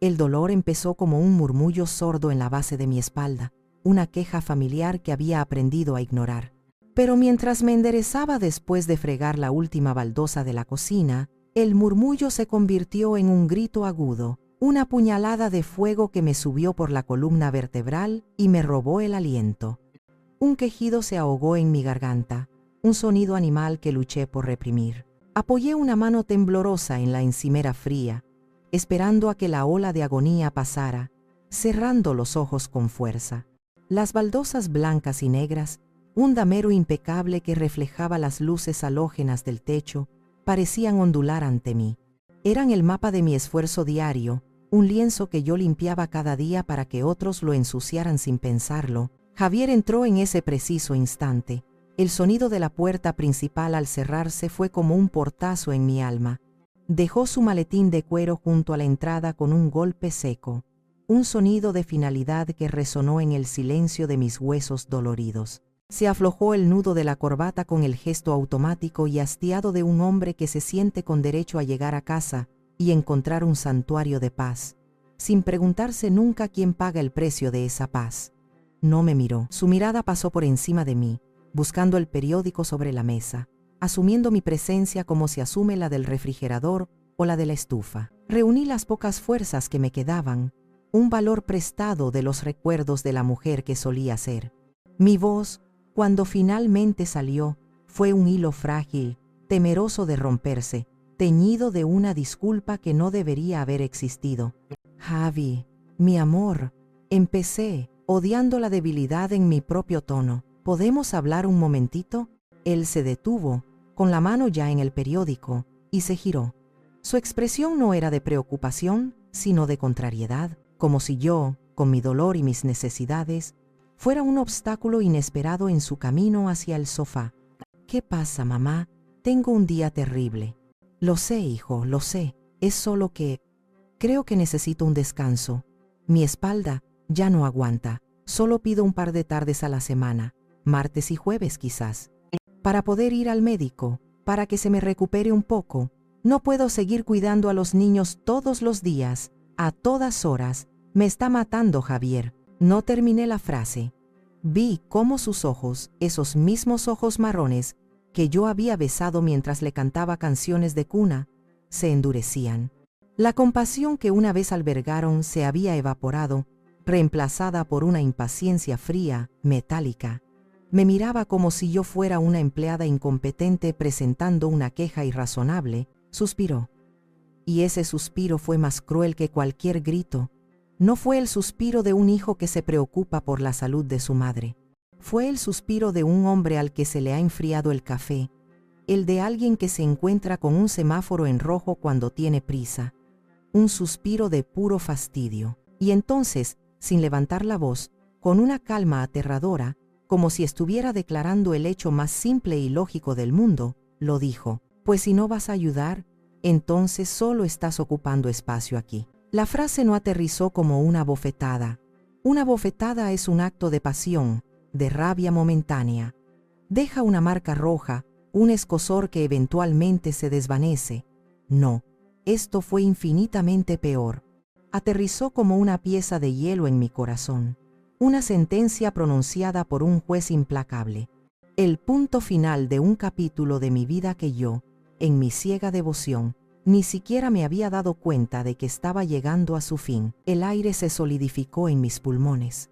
El dolor empezó como un murmullo sordo en la base de mi espalda, una queja familiar que había aprendido a ignorar. Pero mientras me enderezaba después de fregar la última baldosa de la cocina, el murmullo se convirtió en un grito agudo, una puñalada de fuego que me subió por la columna vertebral y me robó el aliento. Un quejido se ahogó en mi garganta, un sonido animal que luché por reprimir. Apoyé una mano temblorosa en la encimera fría, esperando a que la ola de agonía pasara, cerrando los ojos con fuerza. Las baldosas blancas y negras, un damero impecable que reflejaba las luces halógenas del techo, parecían ondular ante mí. Eran el mapa de mi esfuerzo diario, un lienzo que yo limpiaba cada día para que otros lo ensuciaran sin pensarlo. Javier entró en ese preciso instante. El sonido de la puerta principal al cerrarse fue como un portazo en mi alma. Dejó su maletín de cuero junto a la entrada con un golpe seco, un sonido de finalidad que resonó en el silencio de mis huesos doloridos. Se aflojó el nudo de la corbata con el gesto automático y hastiado de un hombre que se siente con derecho a llegar a casa y encontrar un santuario de paz, sin preguntarse nunca quién paga el precio de esa paz. No me miró. Su mirada pasó por encima de mí, buscando el periódico sobre la mesa, asumiendo mi presencia como se asume la del refrigerador o la de la estufa. Reuní las pocas fuerzas que me quedaban, un valor prestado de los recuerdos de la mujer que solía ser. Mi voz, cuando finalmente salió, fue un hilo frágil, temeroso de romperse, teñido de una disculpa que no debería haber existido. Javi, mi amor, empecé, odiando la debilidad en mi propio tono. ¿Podemos hablar un momentito? Él se detuvo, con la mano ya en el periódico, y se giró. Su expresión no era de preocupación, sino de contrariedad, como si yo, con mi dolor y mis necesidades, fuera un obstáculo inesperado en su camino hacia el sofá. ¿Qué pasa, mamá? Tengo un día terrible. Lo sé, hijo, lo sé. Es solo que creo que necesito un descanso. Mi espalda ya no aguanta. Solo pido un par de tardes a la semana, martes y jueves quizás, para poder ir al médico, para que se me recupere un poco. No puedo seguir cuidando a los niños todos los días, a todas horas. Me está matando, Javier. No terminé la frase. Vi cómo sus ojos, esos mismos ojos marrones que yo había besado mientras le cantaba canciones de cuna, se endurecían. La compasión que una vez albergaron se había evaporado, reemplazada por una impaciencia fría, metálica. Me miraba como si yo fuera una empleada incompetente presentando una queja irrazonable. Suspiró. Y ese suspiro fue más cruel que cualquier grito. No fue el suspiro de un hijo que se preocupa por la salud de su madre. Fue el suspiro de un hombre al que se le ha enfriado el café, el de alguien que se encuentra con un semáforo en rojo cuando tiene prisa. Un suspiro de puro fastidio. Y entonces, sin levantar la voz, con una calma aterradora, como si estuviera declarando el hecho más simple y lógico del mundo, lo dijo: «Pues si no vas a ayudar, entonces solo estás ocupando espacio aquí». La frase no aterrizó como una bofetada. Una bofetada es un acto de pasión, de rabia momentánea. Deja una marca roja, un escozor que eventualmente se desvanece. No, esto fue infinitamente peor. Aterrizó como una pieza de hielo en mi corazón. Una sentencia pronunciada por un juez implacable. El punto final de un capítulo de mi vida que yo, en mi ciega devoción, ni siquiera me había dado cuenta de que estaba llegando a su fin. El aire se solidificó en mis pulmones.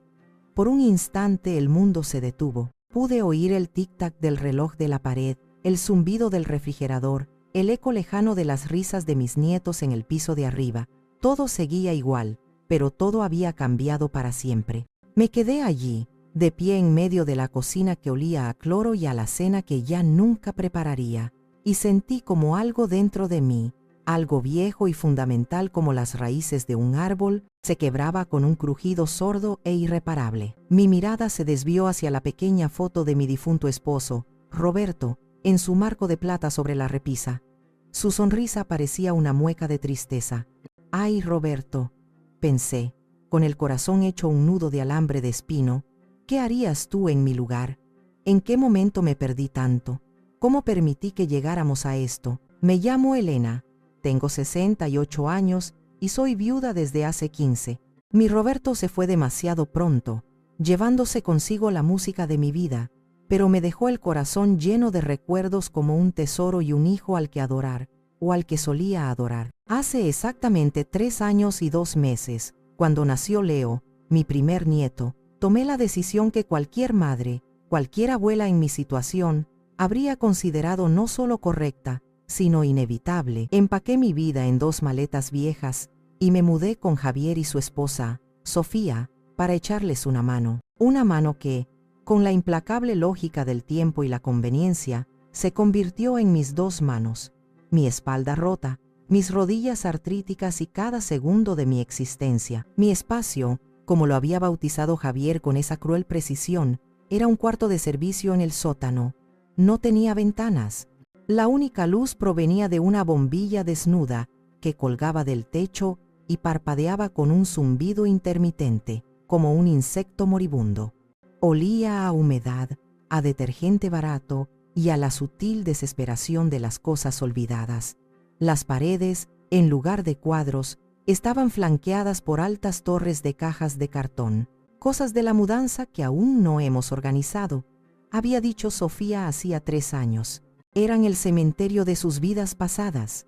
Por un instante el mundo se detuvo. Pude oír el tic-tac del reloj de la pared, el zumbido del refrigerador, el eco lejano de las risas de mis nietos en el piso de arriba. Todo seguía igual, pero todo había cambiado para siempre. Me quedé allí, de pie en medio de la cocina que olía a cloro y a la cena que ya nunca prepararía, y sentí como algo dentro de mí, algo viejo y fundamental como las raíces de un árbol, se quebraba con un crujido sordo e irreparable. Mi mirada se desvió hacia la pequeña foto de mi difunto esposo, Roberto, en su marco de plata sobre la repisa. Su sonrisa parecía una mueca de tristeza. «Ay, Roberto», pensé, con el corazón hecho un nudo de alambre de espino, «¿qué harías tú en mi lugar? ¿En qué momento me perdí tanto? ¿Cómo permití que llegáramos a esto? Me llamo Elena, tengo 68 años y soy viuda desde hace 15. Mi Roberto se fue demasiado pronto, llevándose consigo la música de mi vida, pero me dejó el corazón lleno de recuerdos como un tesoro y un hijo al que adorar, o al que solía adorar. Hace exactamente 3 años y 2 meses, cuando nació Leo, mi primer nieto, tomé la decisión que cualquier madre, cualquier abuela en mi situación, habría considerado no solo correcta, sino inevitable. Empaqué mi vida en 2 maletas viejas y me mudé con Javier y su esposa, Sofía, para echarles una mano que, con la implacable lógica del tiempo y la conveniencia, se convirtió en mis 2 manos, mi espalda rota, mis rodillas artríticas y cada segundo de mi existencia. Mi espacio, como lo había bautizado Javier con esa cruel precisión, era un cuarto de servicio en el sótano. No tenía ventanas. La única luz provenía de una bombilla desnuda que colgaba del techo y parpadeaba con un zumbido intermitente, como un insecto moribundo. Olía a humedad, a detergente barato y a la sutil desesperación de las cosas olvidadas. Las paredes, en lugar de cuadros, estaban flanqueadas por altas torres de cajas de cartón, cosas de la mudanza que aún no hemos organizado, había dicho Sofía hacía 3 años. Eran el cementerio de sus vidas pasadas.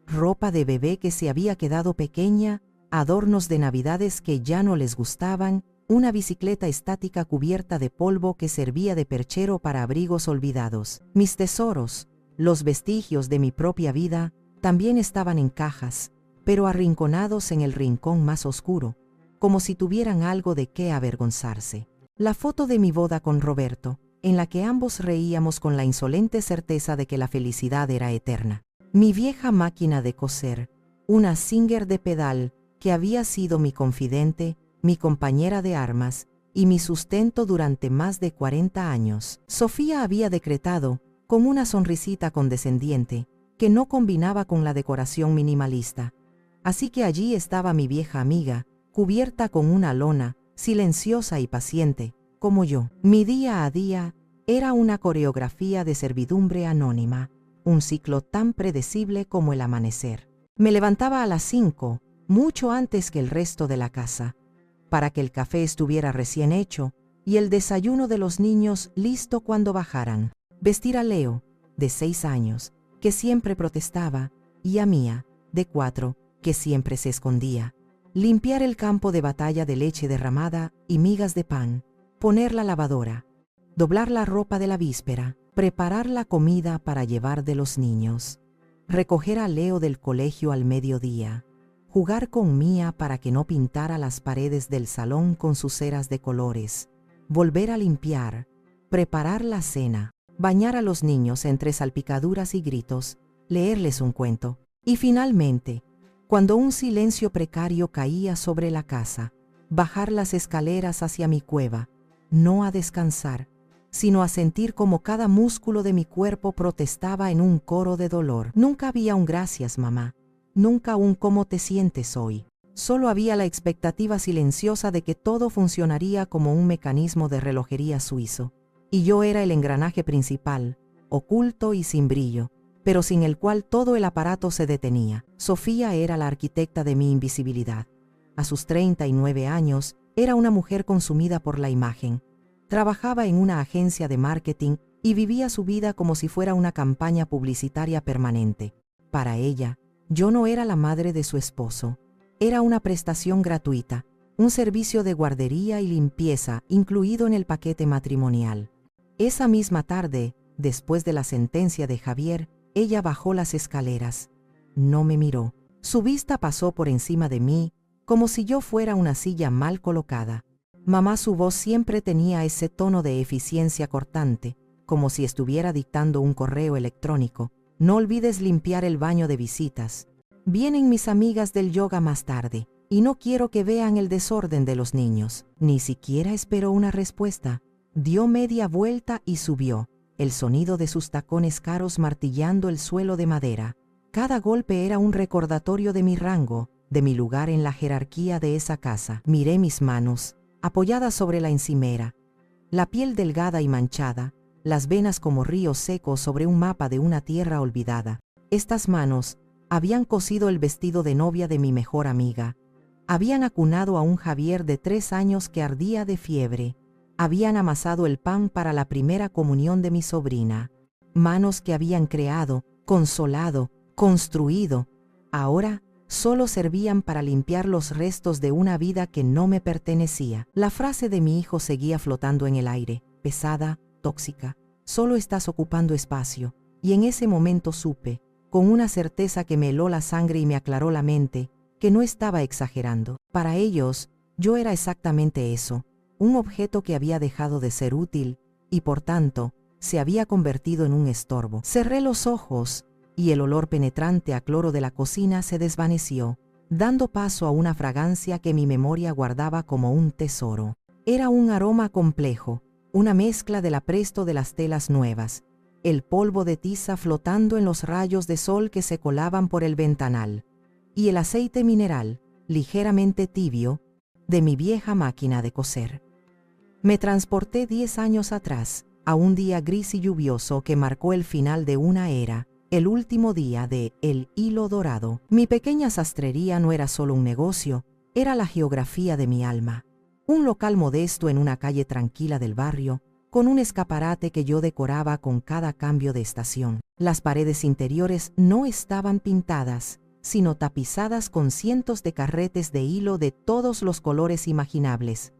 Ropa de bebé que se había quedado pequeña, adornos de navidades que ya no les gustaban, una bicicleta estática cubierta de polvo que servía de perchero para abrigos olvidados. Mis tesoros, los vestigios de mi propia vida, también estaban en cajas, pero arrinconados en el rincón más oscuro, como si tuvieran algo de qué avergonzarse. La foto de mi boda con Roberto, en la que ambos reíamos con la insolente certeza de que la felicidad era eterna. Mi vieja máquina de coser, una Singer de pedal, que había sido mi confidente, mi compañera de armas y mi sustento durante más de 40 años. Sofía había decretado, con una sonrisita condescendiente, que no combinaba con la decoración minimalista. Así que allí estaba mi vieja amiga, cubierta con una lona, silenciosa y paciente, como yo. Mi día a día era una coreografía de servidumbre anónima, un ciclo tan predecible como el amanecer. Me levantaba a las 5, mucho antes que el resto de la casa, para que el café estuviera recién hecho y el desayuno de los niños listo cuando bajaran. Vestir a Leo, de 6 años, que siempre protestaba, y a Mía, de 4, que siempre se escondía. Limpiar el campo de batalla de leche derramada y migas de pan, poner la lavadora, doblar la ropa de la víspera, preparar la comida para llevar de los niños, recoger a Leo del colegio al mediodía, jugar con Mía para que no pintara las paredes del salón con sus ceras de colores, volver a limpiar, preparar la cena, bañar a los niños entre salpicaduras y gritos, leerles un cuento, y finalmente, cuando un silencio precario caía sobre la casa, bajar las escaleras hacia mi cueva, no a descansar, sino a sentir como cada músculo de mi cuerpo protestaba en un coro de dolor. Nunca había un gracias, mamá, nunca un cómo te sientes hoy. Solo había la expectativa silenciosa de que todo funcionaría como un mecanismo de relojería suizo. Y yo era el engranaje principal, oculto y sin brillo, pero sin el cual todo el aparato se detenía. Sofía era la arquitecta de mi invisibilidad. A sus 39 años, era una mujer consumida por la imagen. Trabajaba en una agencia de marketing y vivía su vida como si fuera una campaña publicitaria permanente. Para ella, yo no era la madre de su esposo. Era una prestación gratuita, un servicio de guardería y limpieza incluido en el paquete matrimonial. Esa misma tarde, después de la sentencia de Javier, ella bajó las escaleras. No me miró. Su vista pasó por encima de mí, como si yo fuera una silla mal colocada. Mamá, su voz siempre tenía ese tono de eficiencia cortante, como si estuviera dictando un correo electrónico. No olvides limpiar el baño de visitas. Vienen mis amigas del yoga más tarde, y no quiero que vean el desorden de los niños. Ni siquiera esperó una respuesta. Dio media vuelta y subió, el sonido de sus tacones caros martillando el suelo de madera. Cada golpe era un recordatorio de mi rango, de mi lugar en la jerarquía de esa casa. Miré mis manos, apoyadas sobre la encimera, la piel delgada y manchada, las venas como ríos secos sobre un mapa de una tierra olvidada. Estas manos, habían cosido el vestido de novia de mi mejor amiga. Habían acunado a un Javier de 3 años que ardía de fiebre. Habían amasado el pan para la primera comunión de mi sobrina. Manos que habían creado, consolado, construido, ahora solo servían para limpiar los restos de una vida que no me pertenecía. La frase de mi hijo seguía flotando en el aire, pesada, tóxica. Solo estás ocupando espacio. Y en ese momento supe, con una certeza que me heló la sangre y me aclaró la mente, que no estaba exagerando. Para ellos, yo era exactamente eso, un objeto que había dejado de ser útil y, por tanto, se había convertido en un estorbo. Cerré los ojos y el olor penetrante a cloro de la cocina se desvaneció, dando paso a una fragancia que mi memoria guardaba como un tesoro. Era un aroma complejo, una mezcla del apresto de las telas nuevas, el polvo de tiza flotando en los rayos de sol que se colaban por el ventanal, y el aceite mineral, ligeramente tibio, de mi vieja máquina de coser. Me transporté 10 años atrás, a un día gris y lluvioso que marcó el final de una era, el último día de El Hilo Dorado. Mi pequeña sastrería no era solo un negocio, era la geografía de mi alma. Un local modesto en una calle tranquila del barrio, con un escaparate que yo decoraba con cada cambio de estación. Las paredes interiores no estaban pintadas, sino tapizadas con cientos de carretes de hilo de todos los colores imaginables.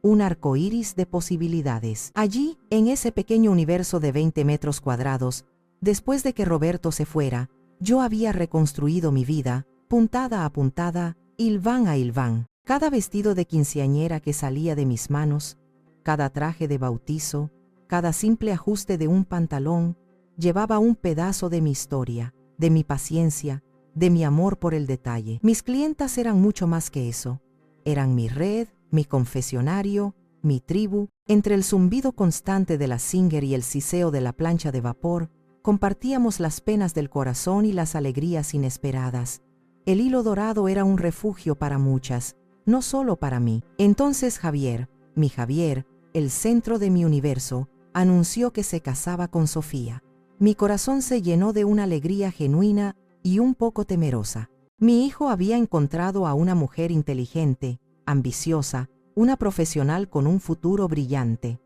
Un arco iris de posibilidades. Allí, en ese pequeño universo de 20 metros cuadrados, después de que Roberto se fuera, yo había reconstruido mi vida, puntada a puntada, hilván a hilván. Cada vestido de quinceañera que salía de mis manos, cada traje de bautizo, cada simple ajuste de un pantalón, llevaba un pedazo de mi historia, de mi paciencia, de mi amor por el detalle. Mis clientas eran mucho más que eso. Eran mi red, mi confesionario, mi tribu. Entre el zumbido constante de la Singer y el siseo de la plancha de vapor, compartíamos las penas del corazón y las alegrías inesperadas. El hilo dorado era un refugio para muchas, no solo para mí. Entonces Javier, mi Javier, el centro de mi universo, anunció que se casaba con Sofía. Mi corazón se llenó de una alegría genuina y un poco temerosa. Mi hijo había encontrado a una mujer inteligente, ambiciosa, una profesional con un futuro brillante.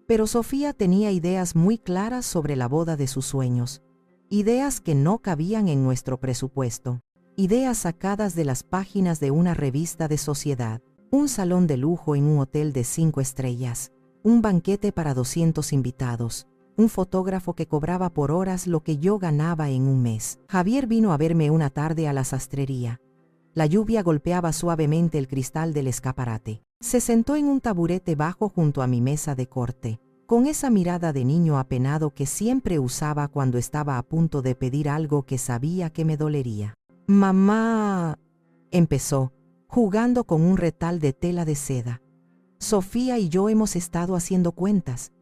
Pero Sofía tenía ideas muy claras sobre la boda de sus sueños, ideas que no cabían en nuestro presupuesto, ideas sacadas de las páginas de una revista de sociedad, un salón de lujo en un hotel de 5 estrellas, un banquete para 200 invitados, un fotógrafo que cobraba por horas lo que yo ganaba en un mes. Javier vino a verme una tarde a la sastrería. La lluvia golpeaba suavemente el cristal del escaparate. Se sentó en un taburete bajo junto a mi mesa de corte, con esa mirada de niño apenado que siempre usaba cuando estaba a punto de pedir algo que sabía que me dolería. «Mamá», empezó, jugando con un retal de tela de seda. «Sofía y yo hemos estado haciendo cuentas.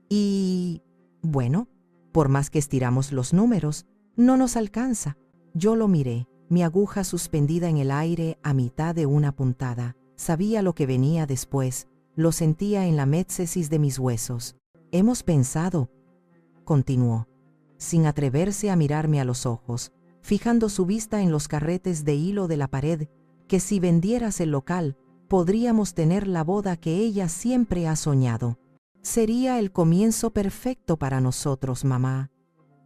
Y, bueno, por más que estiramos los números, no nos alcanza». Yo lo miré, mi aguja suspendida en el aire a mitad de una puntada. Sabía lo que venía después, lo sentía en la métsesis de mis huesos. «Hemos pensado», continuó, sin atreverse a mirarme a los ojos, fijando su vista en los carretes de hilo de la pared, «que si vendieras el local, podríamos tener la boda que ella siempre ha soñado. Sería el comienzo perfecto para nosotros, mamá.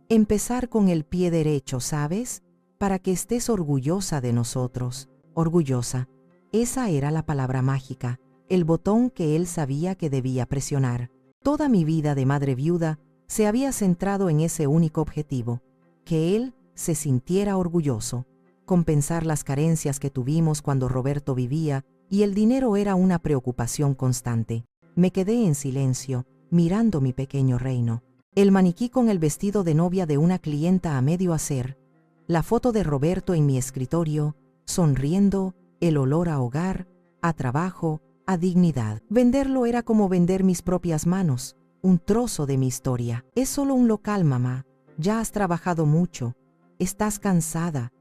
Empezar con el pie derecho, ¿sabes? Para que estés orgullosa de nosotros». Orgullosa. Esa era la palabra mágica, el botón que él sabía que debía presionar. Toda mi vida de madre viuda se había centrado en ese único objetivo, que él se sintiera orgulloso, compensar las carencias que tuvimos cuando Roberto vivía, y el dinero era una preocupación constante. Me quedé en silencio, mirando mi pequeño reino. El maniquí con el vestido de novia de una clienta a medio hacer, la foto de Roberto en mi escritorio, sonriendo, el olor a hogar, a trabajo, a dignidad. Venderlo era como vender mis propias manos, un trozo de mi historia. «Es solo un local, mamá. Ya has trabajado mucho. Estás cansada.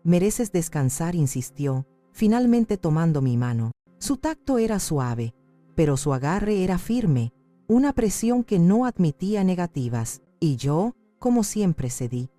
Mereces descansar», insistió, finalmente tomando mi mano. Su tacto era suave, pero su agarre era firme, una presión que no admitía negativas, y yo, como siempre, cedí.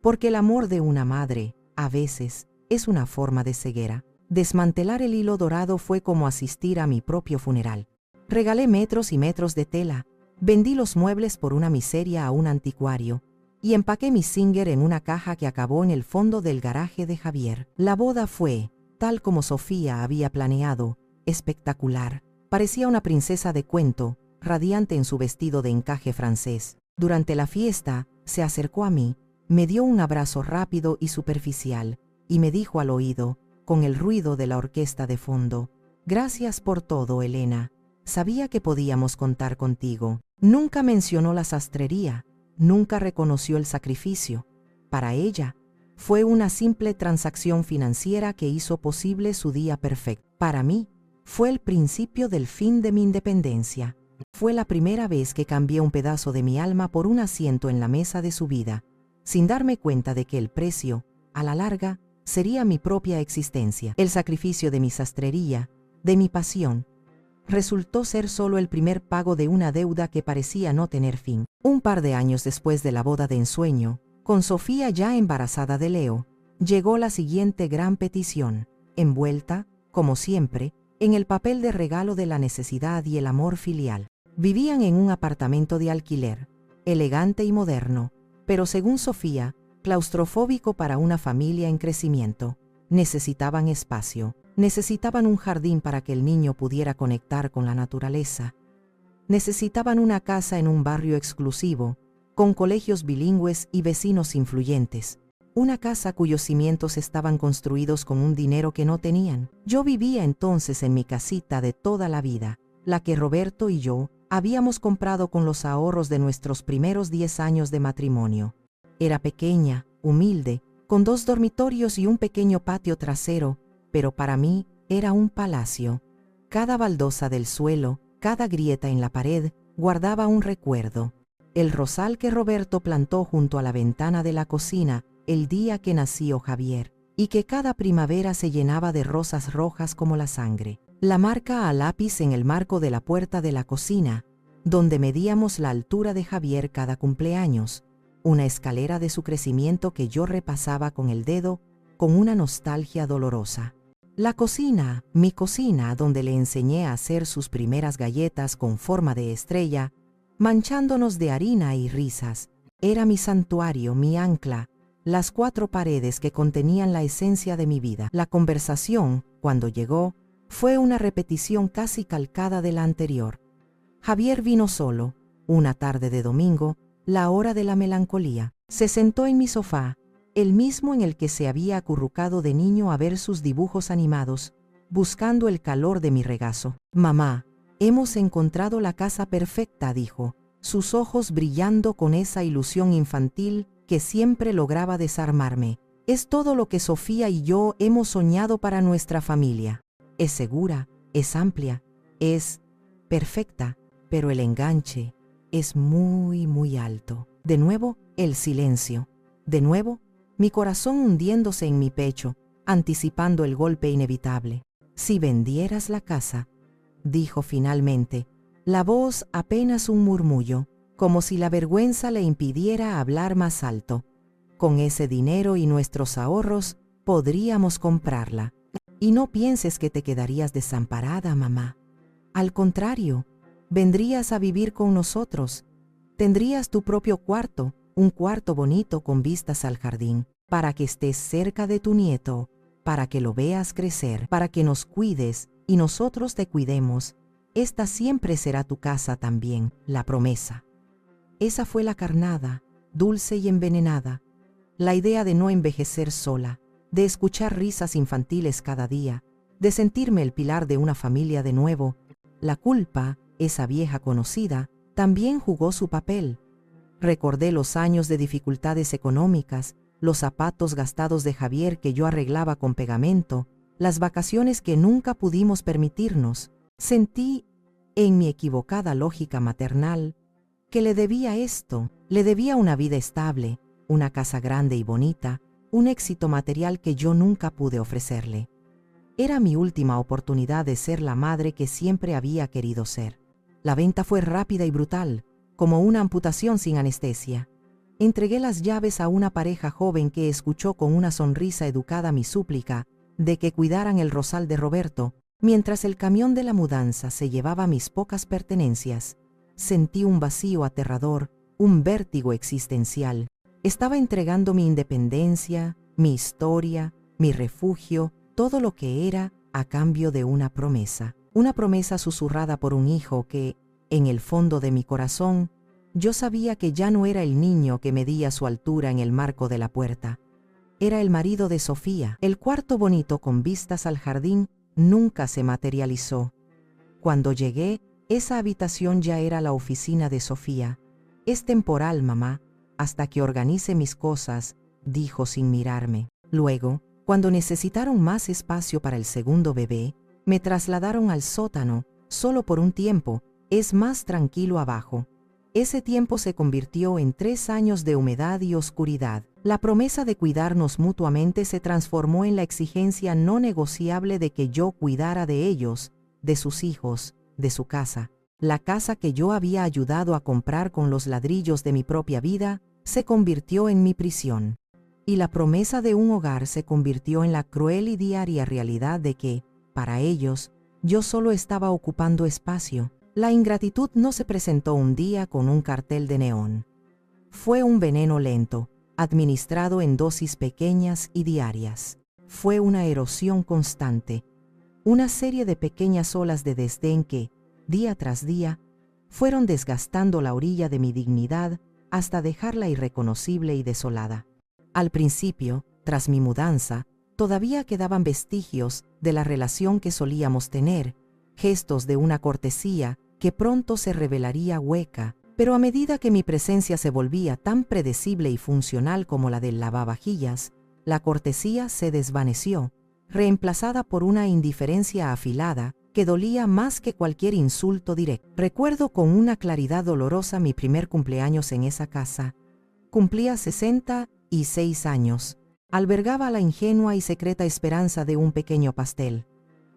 Porque el amor de una madre, a veces, es una forma de ceguera. Desmantelar el hilo dorado fue como asistir a mi propio funeral. Regalé metros y metros de tela, vendí los muebles por una miseria a un anticuario, y empaqué mi Singer en una caja que acabó en el fondo del garaje de Javier. La boda fue, tal como Sofía había planeado, espectacular. Parecía una princesa de cuento, radiante en su vestido de encaje francés. Durante la fiesta, se acercó a mí, me dio un abrazo rápido y superficial, y me dijo al oído, con el ruido de la orquesta de fondo: «Gracias por todo, Elena. Sabía que podíamos contar contigo». Nunca mencionó la sastrería, nunca reconoció el sacrificio. Para ella, fue una simple transacción financiera que hizo posible su día perfecto. Para mí, fue el principio del fin de mi independencia. Fue la primera vez que cambié un pedazo de mi alma por un asiento en la mesa de su vida, sin darme cuenta de que el precio, a la larga, sería mi propia existencia. El sacrificio de mi sastrería, de mi pasión, resultó ser solo el primer pago de una deuda que parecía no tener fin. Un par de años después de la boda de ensueño, con Sofía ya embarazada de Leo, llegó la siguiente gran petición, envuelta, como siempre, en el papel de regalo de la necesidad y el amor filial. Vivían en un apartamento de alquiler, elegante y moderno, pero según Sofía, claustrofóbico para una familia en crecimiento. Necesitaban espacio, necesitaban un jardín para que el niño pudiera conectar con la naturaleza. Necesitaban una casa en un barrio exclusivo, con colegios bilingües y vecinos influyentes. Una casa cuyos cimientos estaban construidos con un dinero que no tenían. Yo vivía entonces en mi casita de toda la vida, la que Roberto y yo habíamos comprado con los ahorros de nuestros primeros 10 años de matrimonio. Era pequeña, humilde, con 2 dormitorios y un pequeño patio trasero, pero para mí era un palacio. Cada baldosa del suelo, cada grieta en la pared, guardaba un recuerdo. El rosal que Roberto plantó junto a la ventana de la cocina el día que nació Javier, y que cada primavera se llenaba de rosas rojas como la sangre. La marca a lápiz en el marco de la puerta de la cocina, donde medíamos la altura de Javier cada cumpleaños, una escalera de su crecimiento que yo repasaba con el dedo, con una nostalgia dolorosa. La cocina, mi cocina, donde le enseñé a hacer sus primeras galletas con forma de estrella, manchándonos de harina y risas, era mi santuario, mi ancla, las 4 paredes que contenían la esencia de mi vida. La conversación, cuando llegó, fue una repetición casi calcada de la anterior. Javier vino solo, una tarde de domingo, la hora de la melancolía. Se sentó en mi sofá, el mismo en el que se había acurrucado de niño a ver sus dibujos animados, buscando el calor de mi regazo. «Mamá, hemos encontrado la casa perfecta», dijo, sus ojos brillando con esa ilusión infantil que siempre lograba desarmarme. «Es todo lo que Sofía y yo hemos soñado para nuestra familia. Es segura, es amplia, es perfecta, pero el enganche es muy, muy alto». De nuevo, el silencio. De nuevo, mi corazón hundiéndose en mi pecho, anticipando el golpe inevitable. «Si vendieras la casa», dijo finalmente, la voz apenas un murmullo, como si la vergüenza le impidiera hablar más alto. «Con ese dinero y nuestros ahorros podríamos comprarla. Y no pienses que te quedarías desamparada, mamá. Al contrario, vendrías a vivir con nosotros. Tendrías tu propio cuarto, un cuarto bonito con vistas al jardín, para que estés cerca de tu nieto, para que lo veas crecer, para que nos cuides y nosotros te cuidemos. Esta siempre será tu casa también», la promesa. Esa fue la carnada, dulce y envenenada, la idea de no envejecer sola, de escuchar risas infantiles cada día, de sentirme el pilar de una familia de nuevo. La culpa, esa vieja conocida, también jugó su papel. Recordé los años de dificultades económicas, los zapatos gastados de Javier que yo arreglaba con pegamento, las vacaciones que nunca pudimos permitirnos. Sentí, en mi equivocada lógica maternal, que le debía esto, le debía una vida estable, una casa grande y bonita, un éxito material que yo nunca pude ofrecerle. Era mi última oportunidad de ser la madre que siempre había querido ser. La venta fue rápida y brutal, como una amputación sin anestesia. entregué las llaves a una pareja joven que escuchó con una sonrisa educada mi súplica de que cuidaran el rosal de Roberto, mientras el camión de la mudanza se llevaba mis pocas pertenencias. Sentí un vacío aterrador, un vértigo existencial. Estaba entregando mi independencia, mi historia, mi refugio, todo lo que era, a cambio de una promesa susurrada por un hijo que, en el fondo de mi corazón, yo sabía que ya no era el niño que medía su altura en el marco de la puerta. Era el marido de Sofía. El cuarto bonito con vistas al jardín nunca se materializó. Cuando llegué, esa habitación ya era la oficina de Sofía. «Es temporal, mamá, hasta que organice mis cosas», dijo sin mirarme. Luego, cuando necesitaron más espacio para el segundo bebé, me trasladaron al sótano, solo por un tiempo, es más tranquilo abajo. Ese tiempo se convirtió en 3 años de humedad y oscuridad. La promesa de cuidarnos mutuamente se transformó en la exigencia no negociable de que yo cuidara de ellos, de sus hijos, de su casa. La casa que yo había ayudado a comprar con los ladrillos de mi propia vida se convirtió en mi prisión. Y la promesa de un hogar se convirtió en la cruel y diaria realidad de que, para ellos, yo solo estaba ocupando espacio. La ingratitud no se presentó un día con un cartel de neón. Fue un veneno lento, administrado en dosis pequeñas y diarias. Fue una erosión constante, una serie de pequeñas olas de desdén que, día tras día, fueron desgastando la orilla de mi dignidad hasta dejarla irreconocible y desolada. Al principio, tras mi mudanza, todavía quedaban vestigios de la relación que solíamos tener, gestos de una cortesía que pronto se revelaría hueca, pero a medida que mi presencia se volvía tan predecible y funcional como la del lavavajillas, la cortesía se desvaneció, reemplazada por una indiferencia afilada que dolía más que cualquier insulto directo. Recuerdo con una claridad dolorosa mi primer cumpleaños en esa casa. Cumplía 66 años. Albergaba la ingenua y secreta esperanza de un pequeño pastel.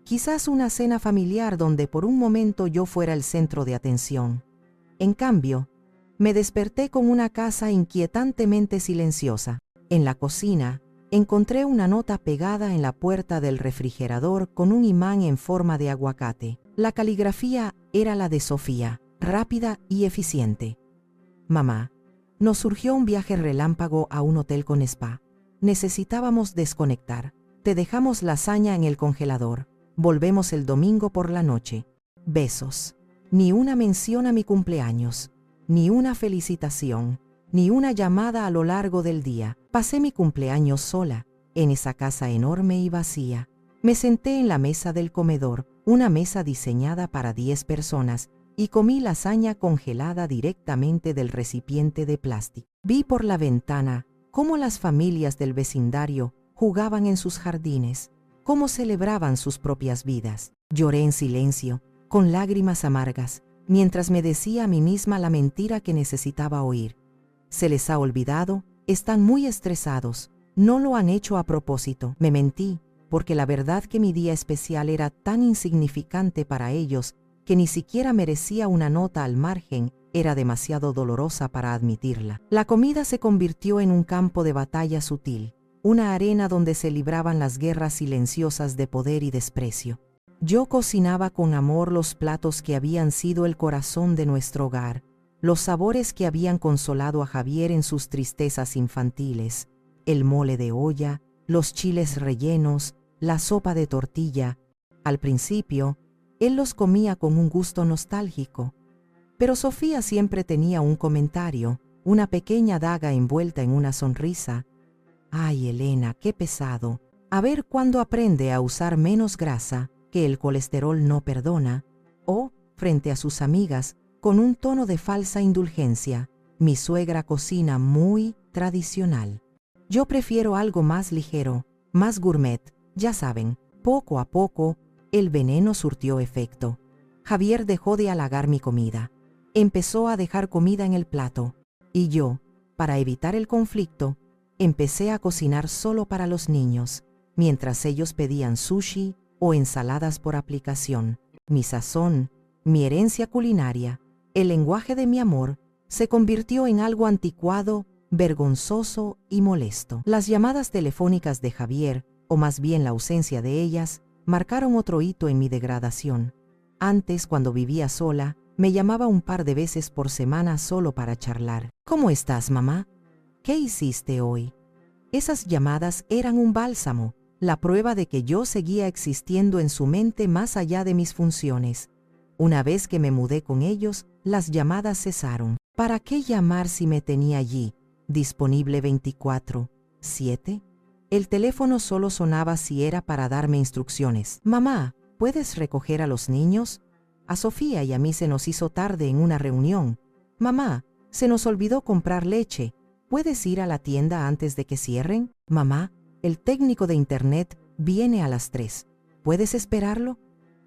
Quizás una cena familiar donde por un momento yo fuera el centro de atención. En cambio, me desperté con una casa inquietantemente silenciosa. En la cocina, encontré una nota pegada en la puerta del refrigerador con un imán en forma de aguacate. La caligrafía era la de Sofía, rápida y eficiente. «Mamá, nos surgió un viaje relámpago a un hotel con spa. Necesitábamos desconectar. Te dejamos lasaña en el congelador. Volvemos el domingo por la noche. Besos». Ni una mención a mi cumpleaños, ni una felicitación, ni una llamada a lo largo del día. Pasé mi cumpleaños sola, en esa casa enorme y vacía. Me senté en la mesa del comedor, una mesa diseñada para 10 personas, y comí lasaña congelada directamente del recipiente de plástico. Vi por la ventana cómo las familias del vecindario jugaban en sus jardines, cómo celebraban sus propias vidas. Lloré en silencio, con lágrimas amargas, mientras me decía a mí misma la mentira que necesitaba oír. Se les ha olvidado, están muy estresados, no lo han hecho a propósito. Me mentí, porque la verdad que mi día especial era tan insignificante para ellos que ni siquiera merecía una nota al margen, era demasiado dolorosa para admitirla. La comida se convirtió en un campo de batalla sutil, una arena donde se libraban las guerras silenciosas de poder y desprecio. Yo cocinaba con amor los platos que habían sido el corazón de nuestro hogar, los sabores que habían consolado a Javier en sus tristezas infantiles, el mole de olla, los chiles rellenos, la sopa de tortilla. Al principio, él los comía con un gusto nostálgico, pero Sofía siempre tenía un comentario, una pequeña daga envuelta en una sonrisa. «Ay, Elena, qué pesado. A ver cuándo aprende a usar menos grasa, que el colesterol no perdona», o, frente a sus amigas, con un tono de falsa indulgencia, «Mi suegra cocina muy tradicional. Yo prefiero algo más ligero, más gourmet, ya saben». Poco a poco, el veneno surtió efecto. Javier dejó de halagar mi comida. Empezó a dejar comida en el plato. Y yo, para evitar el conflicto, empecé a cocinar solo para los niños, mientras ellos pedían sushi o ensaladas por aplicación. Mi sazón, mi herencia culinaria, el lenguaje de mi amor, se convirtió en algo anticuado, vergonzoso y molesto. Las llamadas telefónicas de Javier, o más bien la ausencia de ellas, marcaron otro hito en mi degradación. Antes, cuando vivía sola, me llamaba un par de veces por semana solo para charlar. ¿Cómo estás, mamá? ¿Qué hiciste hoy? Esas llamadas eran un bálsamo, la prueba de que yo seguía existiendo en su mente más allá de mis funciones. Una vez que me mudé con ellos, las llamadas cesaron. ¿Para qué llamar si me tenía allí, disponible 24/7? El teléfono solo sonaba si era para darme instrucciones. Mamá, ¿puedes recoger a los niños? A Sofía y a mí se nos hizo tarde en una reunión. Mamá, se nos olvidó comprar leche. ¿Puedes ir a la tienda antes de que cierren? Mamá, el técnico de internet viene a las 3. ¿Puedes esperarlo?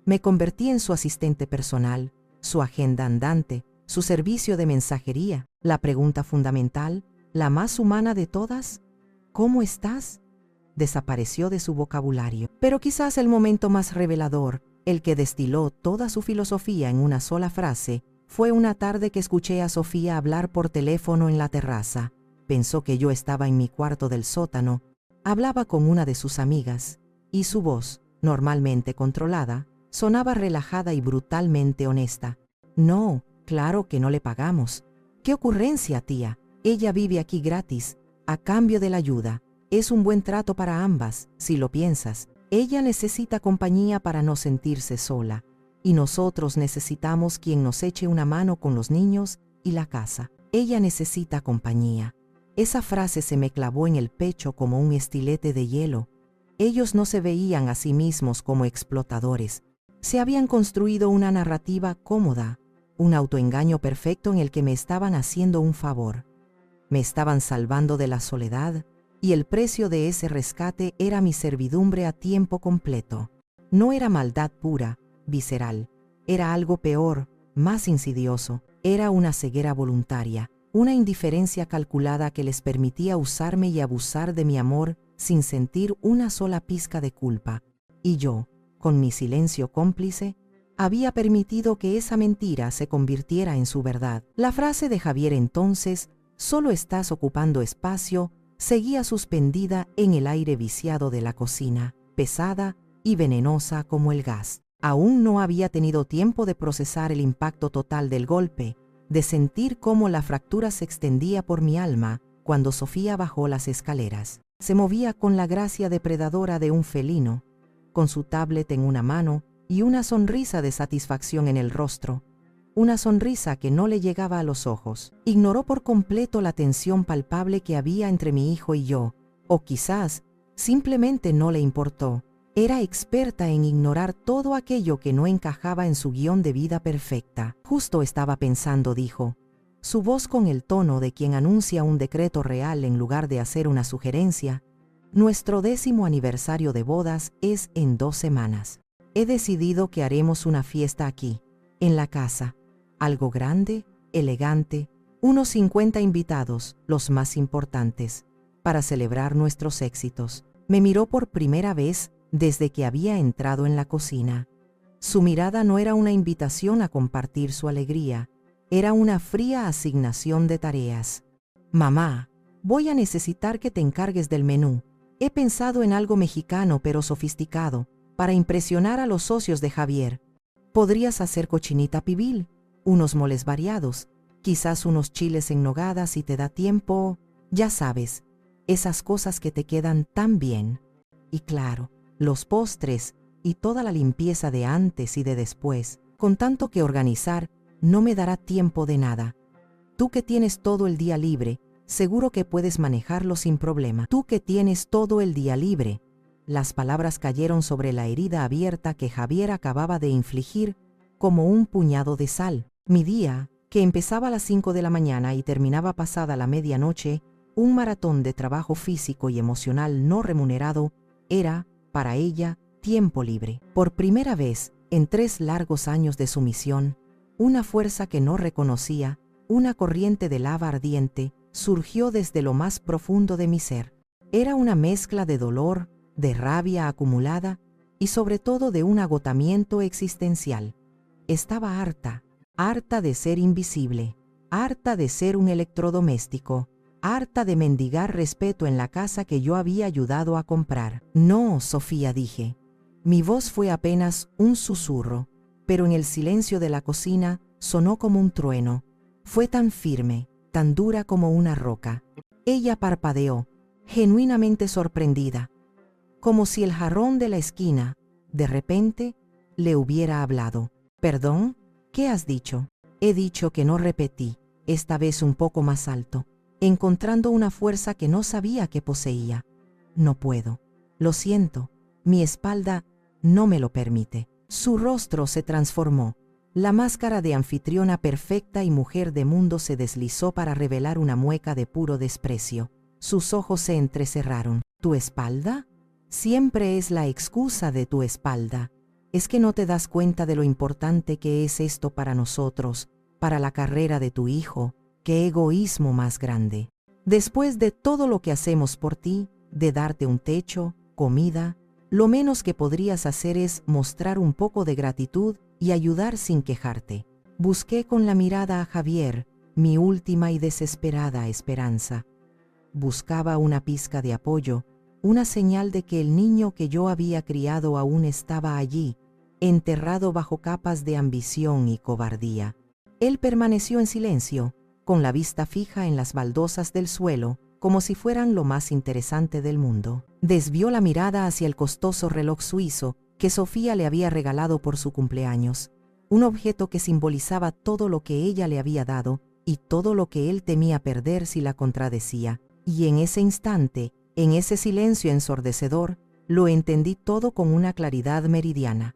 Me convertí en su asistente personal, su agenda andante, su servicio de mensajería. La pregunta fundamental, la más humana de todas, ¿cómo estás?, desapareció de su vocabulario. Pero quizás el momento más revelador, el que destiló toda su filosofía en una sola frase, fue una tarde que escuché a Sofía hablar por teléfono en la terraza. Pensó que yo estaba en mi cuarto del sótano, hablaba con una de sus amigas, y su voz, normalmente controlada, sonaba relajada y brutalmente honesta. No, claro que no le pagamos. ¿Qué ocurrencia, tía? Ella vive aquí gratis, a cambio de la ayuda. Es un buen trato para ambas, si lo piensas. Ella necesita compañía para no sentirse sola, y nosotros necesitamos quien nos eche una mano con los niños y la casa. Ella necesita compañía. Esa frase se me clavó en el pecho como un estilete de hielo. Ellos no se veían a sí mismos como explotadores. Se habían construido una narrativa cómoda, un autoengaño perfecto en el que me estaban haciendo un favor. Me estaban salvando de la soledad, y el precio de ese rescate era mi servidumbre a tiempo completo. No era maldad pura, visceral. Era algo peor, más insidioso. Era una ceguera voluntaria, una indiferencia calculada que les permitía usarme y abusar de mi amor sin sentir una sola pizca de culpa. Y yo, con mi silencio cómplice, había permitido que esa mentira se convirtiera en su verdad. La frase de Javier entonces, «Solo estás ocupando espacio», seguía suspendida en el aire viciado de la cocina, pesada y venenosa como el gas. Aún no había tenido tiempo de procesar el impacto total del golpe, de sentir cómo la fractura se extendía por mi alma cuando Sofía bajó las escaleras. Se movía con la gracia depredadora de un felino, con su tablet en una mano y una sonrisa de satisfacción en el rostro, una sonrisa que no le llegaba a los ojos. Ignoró por completo la tensión palpable que había entre mi hijo y yo, o quizás simplemente no le importó. Era experta en ignorar todo aquello que no encajaba en su guión de vida perfecta. Justo estaba pensando, dijo, su voz con el tono de quien anuncia un decreto real en lugar de hacer una sugerencia. Nuestro 10º aniversario de bodas es en 2 semanas. He decidido que haremos una fiesta aquí, en la casa. Algo grande, elegante, unos 50 invitados, los más importantes, para celebrar nuestros éxitos. Me miró por primera vez desde que había entrado en la cocina. Su mirada no era una invitación a compartir su alegría, era una fría asignación de tareas. Mamá, voy a necesitar que te encargues del menú. He pensado en algo mexicano pero sofisticado, para impresionar a los socios de Javier. Podrías hacer cochinita pibil, unos moles variados, quizás unos chiles en nogada si te da tiempo, ya sabes, esas cosas que te quedan tan bien. Y claro, los postres y toda la limpieza de antes y de después, con tanto que organizar, no me dará tiempo de nada. Tú que tienes todo el día libre, seguro que puedes manejarlo sin problema. Tú que tienes todo el día libre. Las palabras cayeron sobre la herida abierta que Javier acababa de infligir como un puñado de sal. Mi día, que empezaba a las 5 de la mañana y terminaba pasada la medianoche, un maratón de trabajo físico y emocional no remunerado, era, para ella, tiempo libre. Por primera vez, en 3 largos años de sumisión, una fuerza que no reconocía, una corriente de lava ardiente, surgió desde lo más profundo de mi ser. Era una mezcla de dolor, de rabia acumulada y sobre todo de un agotamiento existencial. Estaba harta de ser invisible, harta de ser un electrodoméstico, harta de mendigar respeto en la casa que yo había ayudado a comprar. No, Sofía, dije. Mi voz fue apenas un susurro, pero en el silencio de la cocina sonó como un trueno. Fue tan firme, tan dura como una roca. Ella parpadeó, genuinamente sorprendida, como si el jarrón de la esquina, de repente, le hubiera hablado. ¿Perdón? ¿Qué has dicho? He dicho que no, repetí, esta vez un poco más alto, encontrando una fuerza que no sabía que poseía. No puedo. Lo siento. Mi espalda no me lo permite. Su rostro se transformó. La máscara de anfitriona perfecta y mujer de mundo se deslizó para revelar una mueca de puro desprecio. Sus ojos se entrecerraron. ¿Tu espalda? Siempre es la excusa de tu espalda. ¿Es que no te das cuenta de lo importante que es esto para nosotros, para la carrera de tu hijo? ¡Qué egoísmo más grande! Después de todo lo que hacemos por ti, de darte un techo, comida, lo menos que podrías hacer es mostrar un poco de gratitud y ayudar sin quejarte. Busqué con la mirada a Javier, mi última y desesperada esperanza. Buscaba una pizca de apoyo, una señal de que el niño que yo había criado aún estaba allí, enterrado bajo capas de ambición y cobardía. Él permaneció en silencio, con la vista fija en las baldosas del suelo, como si fueran lo más interesante del mundo. Desvió la mirada hacia el costoso reloj suizo que Sofía le había regalado por su cumpleaños, un objeto que simbolizaba todo lo que ella le había dado y todo lo que él temía perder si la contradecía. Y en ese instante, en ese silencio ensordecedor, lo entendí todo con una claridad meridiana.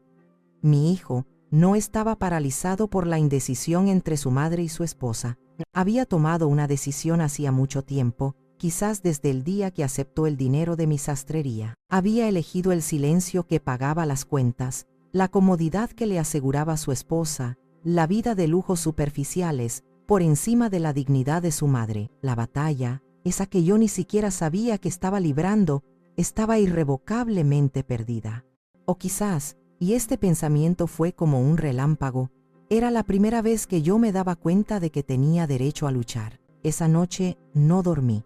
Mi hijo no estaba paralizado por la indecisión entre su madre y su esposa. Había tomado una decisión hacía mucho tiempo, quizás desde el día que aceptó el dinero de mi sastrería. Había elegido el silencio que pagaba las cuentas, la comodidad que le aseguraba su esposa, la vida de lujos superficiales, por encima de la dignidad de su madre. La batalla, esa que yo ni siquiera sabía que estaba librando, estaba irrevocablemente perdida. O quizás, y este pensamiento fue como un relámpago, era la primera vez que yo me daba cuenta de que tenía derecho a luchar. Esa noche no dormí.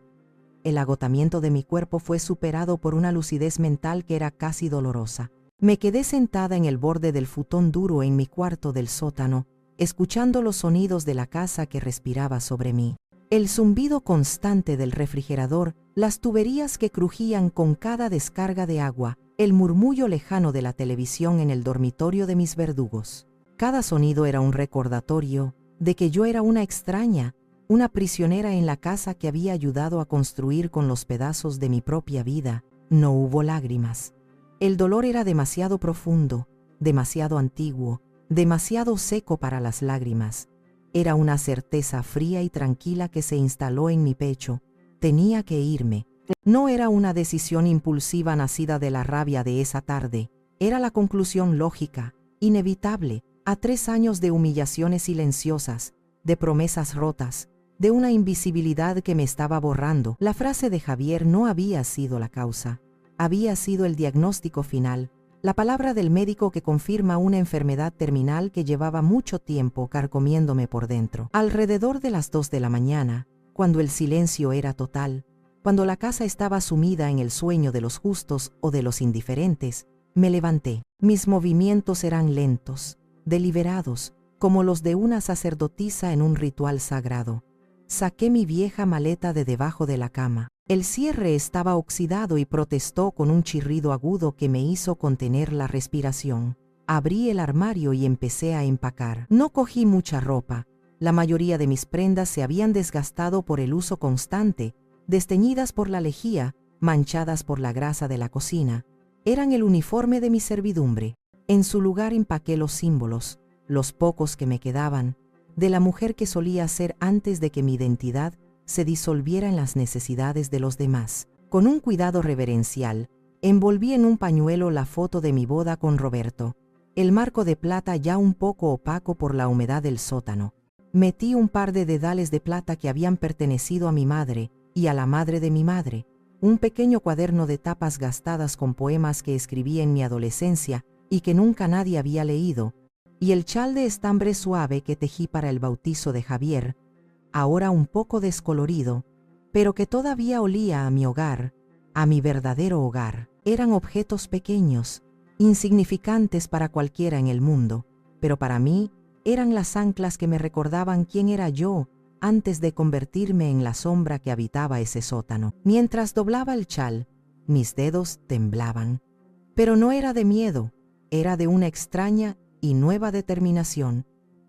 El agotamiento de mi cuerpo fue superado por una lucidez mental que era casi dolorosa. Me quedé sentada en el borde del futón duro en mi cuarto del sótano, escuchando los sonidos de la casa que respiraba sobre mí. El zumbido constante del refrigerador, las tuberías que crujían con cada descarga de agua, el murmullo lejano de la televisión en el dormitorio de mis verdugos. Cada sonido era un recordatorio de que yo era una extraña, una prisionera en la casa que había ayudado a construir con los pedazos de mi propia vida. No hubo lágrimas. El dolor era demasiado profundo, demasiado antiguo, demasiado seco para las lágrimas. Era una certeza fría y tranquila que se instaló en mi pecho. Tenía que irme. No era una decisión impulsiva nacida de la rabia de esa tarde. Era la conclusión lógica, inevitable, a 3 años de humillaciones silenciosas, de promesas rotas, de una invisibilidad que me estaba borrando. La frase de Javier no había sido la causa. Había sido el diagnóstico final, la palabra del médico que confirma una enfermedad terminal que llevaba mucho tiempo carcomiéndome por dentro. Alrededor de las 2 de la mañana, cuando el silencio era total, cuando la casa estaba sumida en el sueño de los justos o de los indiferentes, me levanté. Mis movimientos eran lentos, deliberados, como los de una sacerdotisa en un ritual sagrado. Saqué mi vieja maleta de debajo de la cama. El cierre estaba oxidado y protestó con un chirrido agudo que me hizo contener la respiración. Abrí el armario y empecé a empacar. No cogí mucha ropa. La mayoría de mis prendas se habían desgastado por el uso constante, desteñidas por la lejía, manchadas por la grasa de la cocina. Eran el uniforme de mi servidumbre. En su lugar empaqué los símbolos, los pocos que me quedaban, de la mujer que solía ser antes de que mi identidad se disolviera en las necesidades de los demás. Con un cuidado reverencial, envolví en un pañuelo la foto de mi boda con Roberto, el marco de plata ya un poco opaco por la humedad del sótano. Metí un par de dedales de plata que habían pertenecido a mi madre y a la madre de mi madre, un pequeño cuaderno de tapas gastadas con poemas que escribí en mi adolescencia y que nunca nadie había leído, y el chal de estambre suave que tejí para el bautizo de Javier, ahora un poco descolorido, pero que todavía olía a mi hogar, a mi verdadero hogar. Eran objetos pequeños, insignificantes para cualquiera en el mundo, pero para mí eran las anclas que me recordaban quién era yo antes de convertirme en la sombra que habitaba ese sótano. Mientras doblaba el chal, mis dedos temblaban. Pero no era de miedo, era de una extraña y nueva determinación,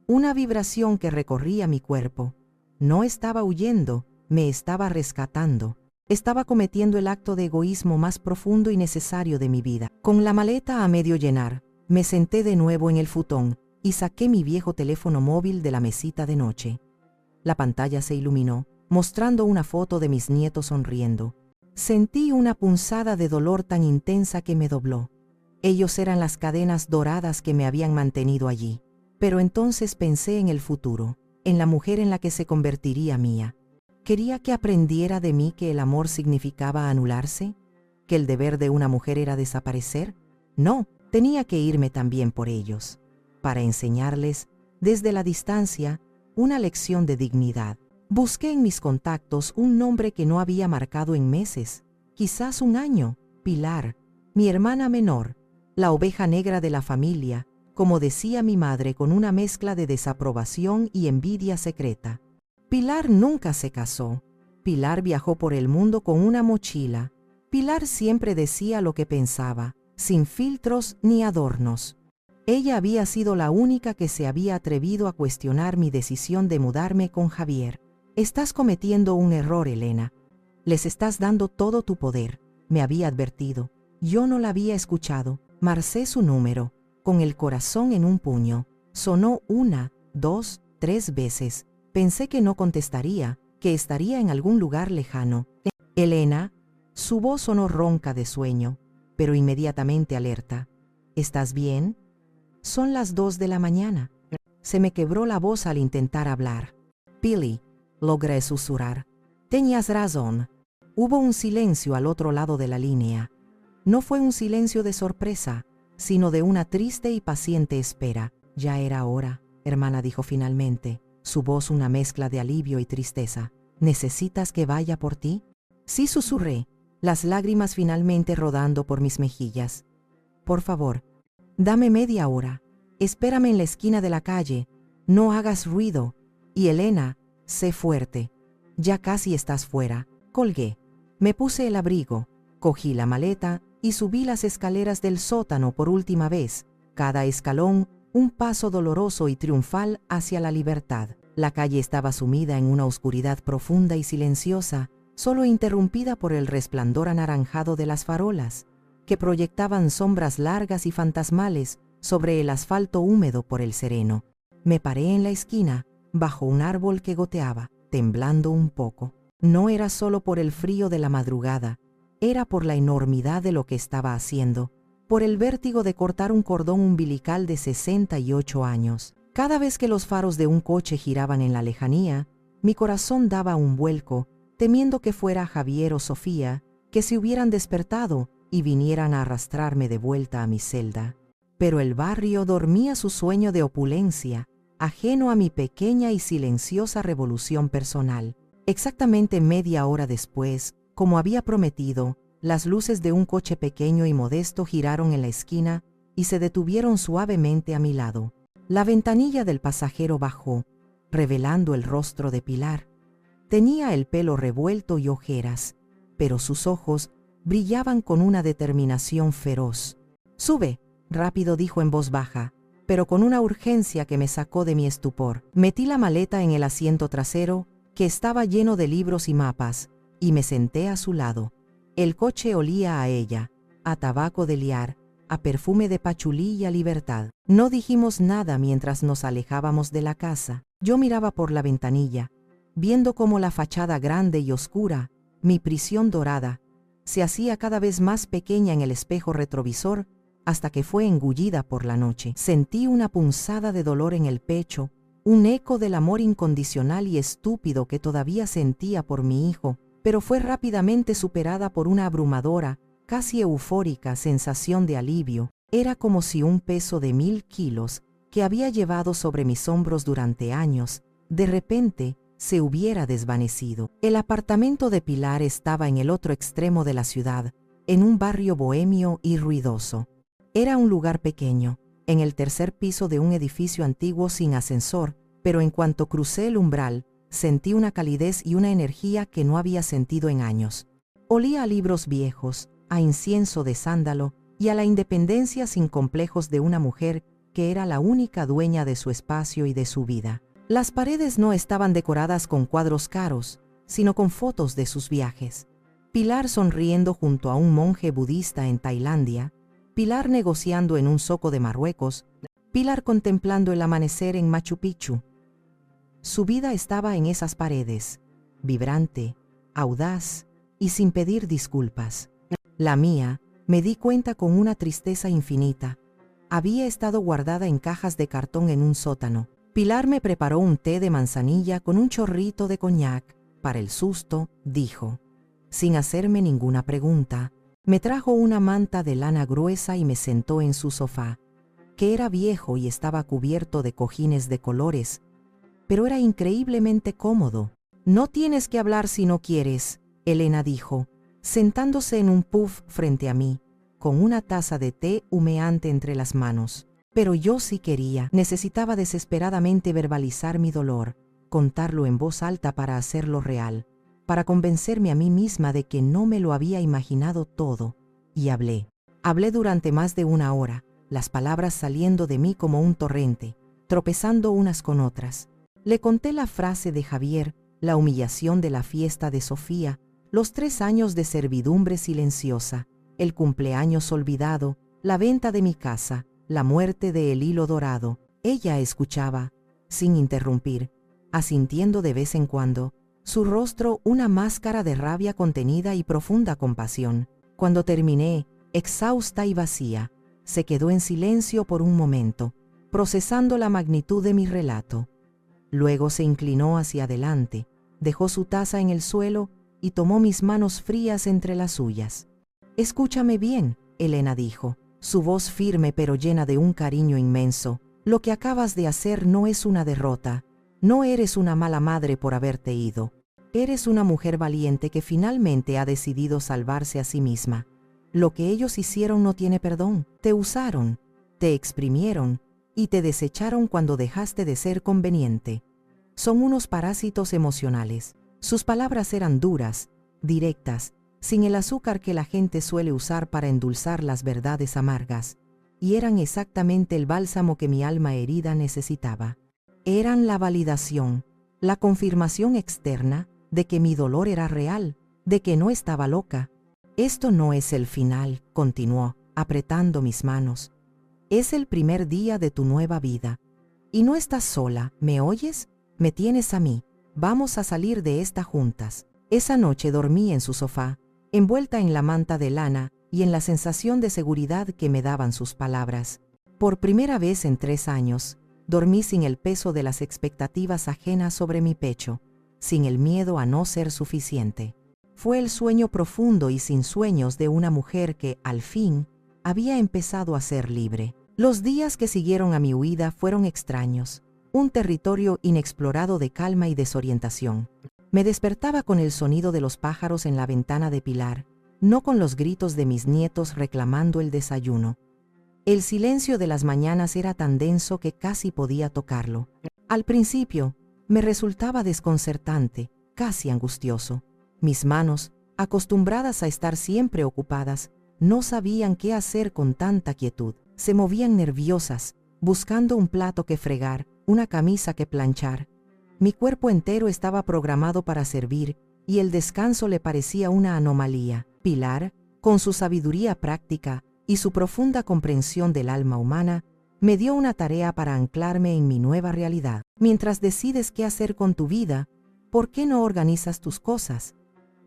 una vibración que recorría mi cuerpo. No estaba huyendo, me estaba rescatando. Estaba cometiendo el acto de egoísmo más profundo y necesario de mi vida. Con la maleta a medio llenar, me senté de nuevo en el futón y saqué mi viejo teléfono móvil de la mesita de noche. La pantalla se iluminó, mostrando una foto de mis nietos sonriendo. Sentí una punzada de dolor tan intensa que me dobló. Ellos eran las cadenas doradas que me habían mantenido allí. Pero entonces pensé en el futuro, en la mujer en la que se convertiría mía. ¿Quería que aprendiera de mí que el amor significaba anularse? ¿Que el deber de una mujer era desaparecer? No, tenía que irme también por ellos, para enseñarles, desde la distancia, una lección de dignidad. Busqué en mis contactos un nombre que no había marcado en meses, quizás un año: Pilar, mi hermana menor, la oveja negra de la familia, como decía mi madre con una mezcla de desaprobación y envidia secreta. Pilar nunca se casó. Pilar viajó por el mundo con una mochila. Pilar siempre decía lo que pensaba, sin filtros ni adornos. Ella había sido la única que se había atrevido a cuestionar mi decisión de mudarme con Javier. «Estás cometiendo un error, Elena. Les estás dando todo tu poder», me había advertido. Yo no la había escuchado. Marcé su número, con el corazón en un puño. Sonó 1, 2, 3 veces. Pensé que no contestaría, que estaría en algún lugar lejano. «Elena», su voz sonó ronca de sueño, pero inmediatamente alerta. «¿Estás bien?» «Son las 2 de la mañana». Se me quebró la voz al intentar hablar. «Billy», logré susurrar. «Tenías razón». Hubo un silencio al otro lado de la línea. No fue un silencio de sorpresa, sino de una triste y paciente espera. «Ya era hora», hermana dijo finalmente, su voz una mezcla de alivio y tristeza. «¿Necesitas que vaya por ti?» «Sí», susurré, las lágrimas finalmente rodando por mis mejillas. «Por favor, dame media hora. Espérame en la esquina de la calle. No hagas ruido. Y Elena, sé fuerte. Ya casi estás fuera». Colgué. Me puse el abrigo, cogí la maleta y subí las escaleras del sótano por última vez. Cada escalón, un paso doloroso y triunfal hacia la libertad. La calle estaba sumida en una oscuridad profunda y silenciosa, solo interrumpida por el resplandor anaranjado de las farolas, que proyectaban sombras largas y fantasmales sobre el asfalto húmedo por el sereno. Me paré en la esquina, bajo un árbol que goteaba, temblando un poco. No era solo por el frío de la madrugada, era por la enormidad de lo que estaba haciendo, por el vértigo de cortar un cordón umbilical de 68 años. Cada vez que los faros de un coche giraban en la lejanía, mi corazón daba un vuelco, temiendo que fuera Javier o Sofía, que se hubieran despertado y vinieran a arrastrarme de vuelta a mi celda. Pero el barrio dormía su sueño de opulencia, ajeno a mi pequeña y silenciosa revolución personal. Exactamente media hora después, como había prometido, las luces de un coche pequeño y modesto giraron en la esquina y se detuvieron suavemente a mi lado. La ventanilla del pasajero bajó, revelando el rostro de Pilar. Tenía el pelo revuelto y ojeras, pero sus ojos brillaban con una determinación feroz. «Sube», rápido dijo en voz baja, pero con una urgencia que me sacó de mi estupor. Metí la maleta en el asiento trasero, que estaba lleno de libros y mapas, y me senté a su lado. El coche olía a ella, a tabaco de liar, a perfume de pachulí y a libertad. No dijimos nada mientras nos alejábamos de la casa. Yo miraba por la ventanilla, viendo cómo la fachada grande y oscura, mi prisión dorada, se hacía cada vez más pequeña en el espejo retrovisor hasta que fue engullida por la noche. Sentí una punzada de dolor en el pecho, un eco del amor incondicional y estúpido que todavía sentía por mi hijo, pero fue rápidamente superada por una abrumadora, casi eufórica sensación de alivio. Era como si un peso de 1000 kilos, que había llevado sobre mis hombros durante años, de repente se hubiera desvanecido. El apartamento de Pilar estaba en el otro extremo de la ciudad, en un barrio bohemio y ruidoso. Era un lugar pequeño, en el tercer piso de un edificio antiguo sin ascensor, pero en cuanto crucé el umbral, sentí una calidez y una energía que no había sentido en años. Olía a libros viejos, a incienso de sándalo y a la independencia sin complejos de una mujer que era la única dueña de su espacio y de su vida. Las paredes no estaban decoradas con cuadros caros, sino con fotos de sus viajes. Pilar sonriendo junto a un monje budista en Tailandia, Pilar negociando en un zoco de Marruecos, Pilar contemplando el amanecer en Machu Picchu. Su vida estaba en esas paredes, vibrante, audaz y sin pedir disculpas. La mía, me di cuenta con una tristeza infinita, había estado guardada en cajas de cartón en un sótano. Pilar me preparó un té de manzanilla con un chorrito de coñac. Para el susto, dijo, sin hacerme ninguna pregunta. Me trajo una manta de lana gruesa y me sentó en su sofá, que era viejo y estaba cubierto de cojines de colores, pero era increíblemente cómodo. No tienes que hablar si no quieres, Elena dijo, sentándose en un puff frente a mí, con una taza de té humeante entre las manos. Pero yo sí quería, necesitaba desesperadamente verbalizar mi dolor, contarlo en voz alta para hacerlo real, para convencerme a mí misma de que no me lo había imaginado todo, y hablé. Hablé durante más de una hora, las palabras saliendo de mí como un torrente, tropezando unas con otras. Le conté la frase de Javier, la humillación de la fiesta de Sofía, los 3 años de servidumbre silenciosa, el cumpleaños olvidado, la venta de mi casa, la muerte de El Hilo Dorado. Ella escuchaba, sin interrumpir, asintiendo de vez en cuando, su rostro una máscara de rabia contenida y profunda compasión. Cuando terminé, exhausta y vacía, se quedó en silencio por un momento, procesando la magnitud de mi relato. Luego se inclinó hacia adelante, dejó su taza en el suelo y tomó mis manos frías entre las suyas. «Escúchame bien», Elena dijo, su voz firme pero llena de un cariño inmenso. «Lo que acabas de hacer no es una derrota. No eres una mala madre por haberte ido. Eres una mujer valiente que finalmente ha decidido salvarse a sí misma. Lo que ellos hicieron no tiene perdón. Te usaron, te exprimieron y te desecharon cuando dejaste de ser conveniente. Son unos parásitos emocionales». Sus palabras eran duras, directas, sin el azúcar que la gente suele usar para endulzar las verdades amargas, y eran exactamente el bálsamo que mi alma herida necesitaba. Eran la validación, la confirmación externa de que mi dolor era real, de que no estaba loca. «Esto no es el final», continuó, apretando mis manos. «Es el primer día de tu nueva vida. Y no estás sola, ¿me oyes? Me tienes a mí. Vamos a salir de esta juntas». Esa noche dormí en su sofá, envuelta en la manta de lana y en la sensación de seguridad que me daban sus palabras. Por primera vez en 3 años, dormí sin el peso de las expectativas ajenas sobre mi pecho, sin el miedo a no ser suficiente. Fue el sueño profundo y sin sueños de una mujer que, al fin, había empezado a ser libre. Los días que siguieron a mi huida fueron extraños, un territorio inexplorado de calma y desorientación. Me despertaba con el sonido de los pájaros en la ventana de Pilar, no con los gritos de mis nietos reclamando el desayuno. El silencio de las mañanas era tan denso que casi podía tocarlo. Al principio, me resultaba desconcertante, casi angustioso. Mis manos, acostumbradas a estar siempre ocupadas, no sabían qué hacer con tanta quietud. Se movían nerviosas, buscando un plato que fregar, una camisa que planchar. Mi cuerpo entero estaba programado para servir, y el descanso le parecía una anomalía. Pilar, con su sabiduría práctica y su profunda comprensión del alma humana, me dio una tarea para anclarme en mi nueva realidad. Mientras decides qué hacer con tu vida, ¿por qué no organizas tus cosas?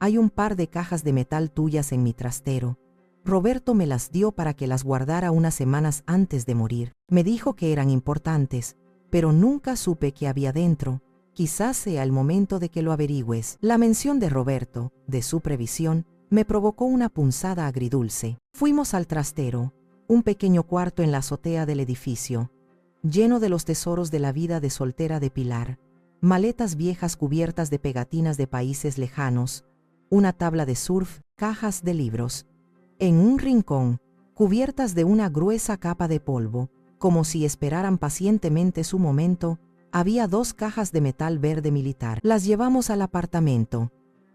Hay un par de cajas de metal tuyas en mi trastero. Roberto me las dio para que las guardara unas semanas antes de morir. Me dijo que eran importantes, pero nunca supe qué había dentro. Quizás sea el momento de que lo averigües. La mención de Roberto, de su previsión, me provocó una punzada agridulce. Fuimos al trastero, un pequeño cuarto en la azotea del edificio, lleno de los tesoros de la vida de soltera de Pilar. maletas viejas cubiertas de pegatinas de países lejanos, una tabla de surf, cajas de libros. En un rincón, cubiertas de una gruesa capa de polvo, como si esperaran pacientemente su momento, había 2 cajas de metal verde militar. Las llevamos al apartamento,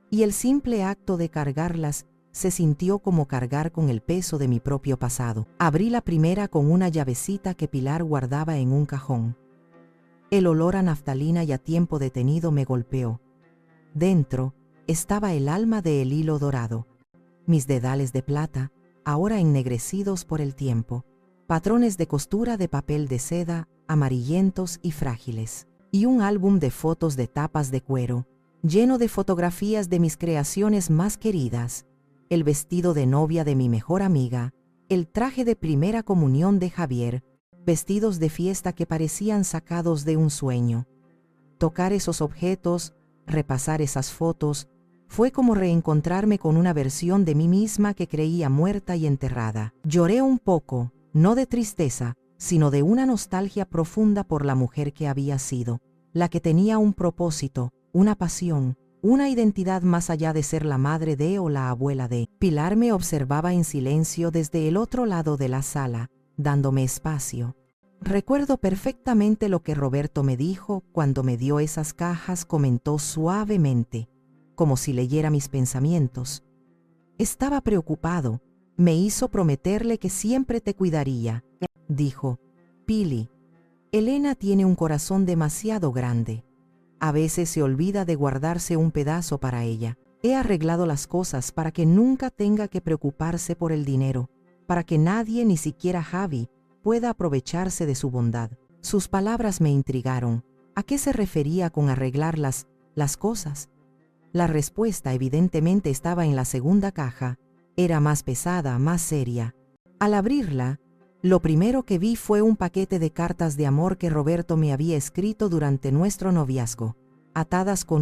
y el simple acto de cargarlas se sintió como cargar con el peso de mi propio pasado. Abrí la primera con una llavecita que Pilar guardaba en un cajón. El olor a naftalina y a tiempo detenido me golpeó. Dentro estaba el alma del hilo dorado, mis dedales de plata, ahora ennegrecidos por el tiempo, patrones de costura de papel de seda, amarillentos y frágiles, y un álbum de fotos de tapas de cuero, lleno de fotografías de mis creaciones más queridas, el vestido de novia de mi mejor amiga, el traje de primera comunión de Javier, vestidos de fiesta que parecían sacados de un sueño. Tocar esos objetos, repasar esas fotos, fue como reencontrarme con una versión de mí misma que creía muerta y enterrada. Lloré un poco, no de tristeza, sino de una nostalgia profunda por la mujer que había sido, la que tenía un propósito, una pasión, una identidad más allá de ser la madre de o la abuela de. Pilar me observaba en silencio desde el otro lado de la sala, dándome espacio. Recuerdo perfectamente lo que Roberto me dijo cuando me dio esas cajas. Comentó suavemente, como si leyera mis pensamientos. Estaba preocupado. Me hizo prometerle que siempre te cuidaría. Dijo, Pili, Elena tiene un corazón demasiado grande. A veces se olvida de guardarse un pedazo para ella. He arreglado las cosas para que nunca tenga que preocuparse por el dinero, para que nadie, ni siquiera Javi, pueda aprovecharse de su bondad. Sus palabras me intrigaron. ¿A qué se refería con arreglar las cosas? La respuesta evidentemente estaba en la segunda caja. Era más pesada, más seria. Al abrirla, lo primero que vi fue un paquete de cartas de amor que Roberto me había escrito durante nuestro noviazgo, atadas con un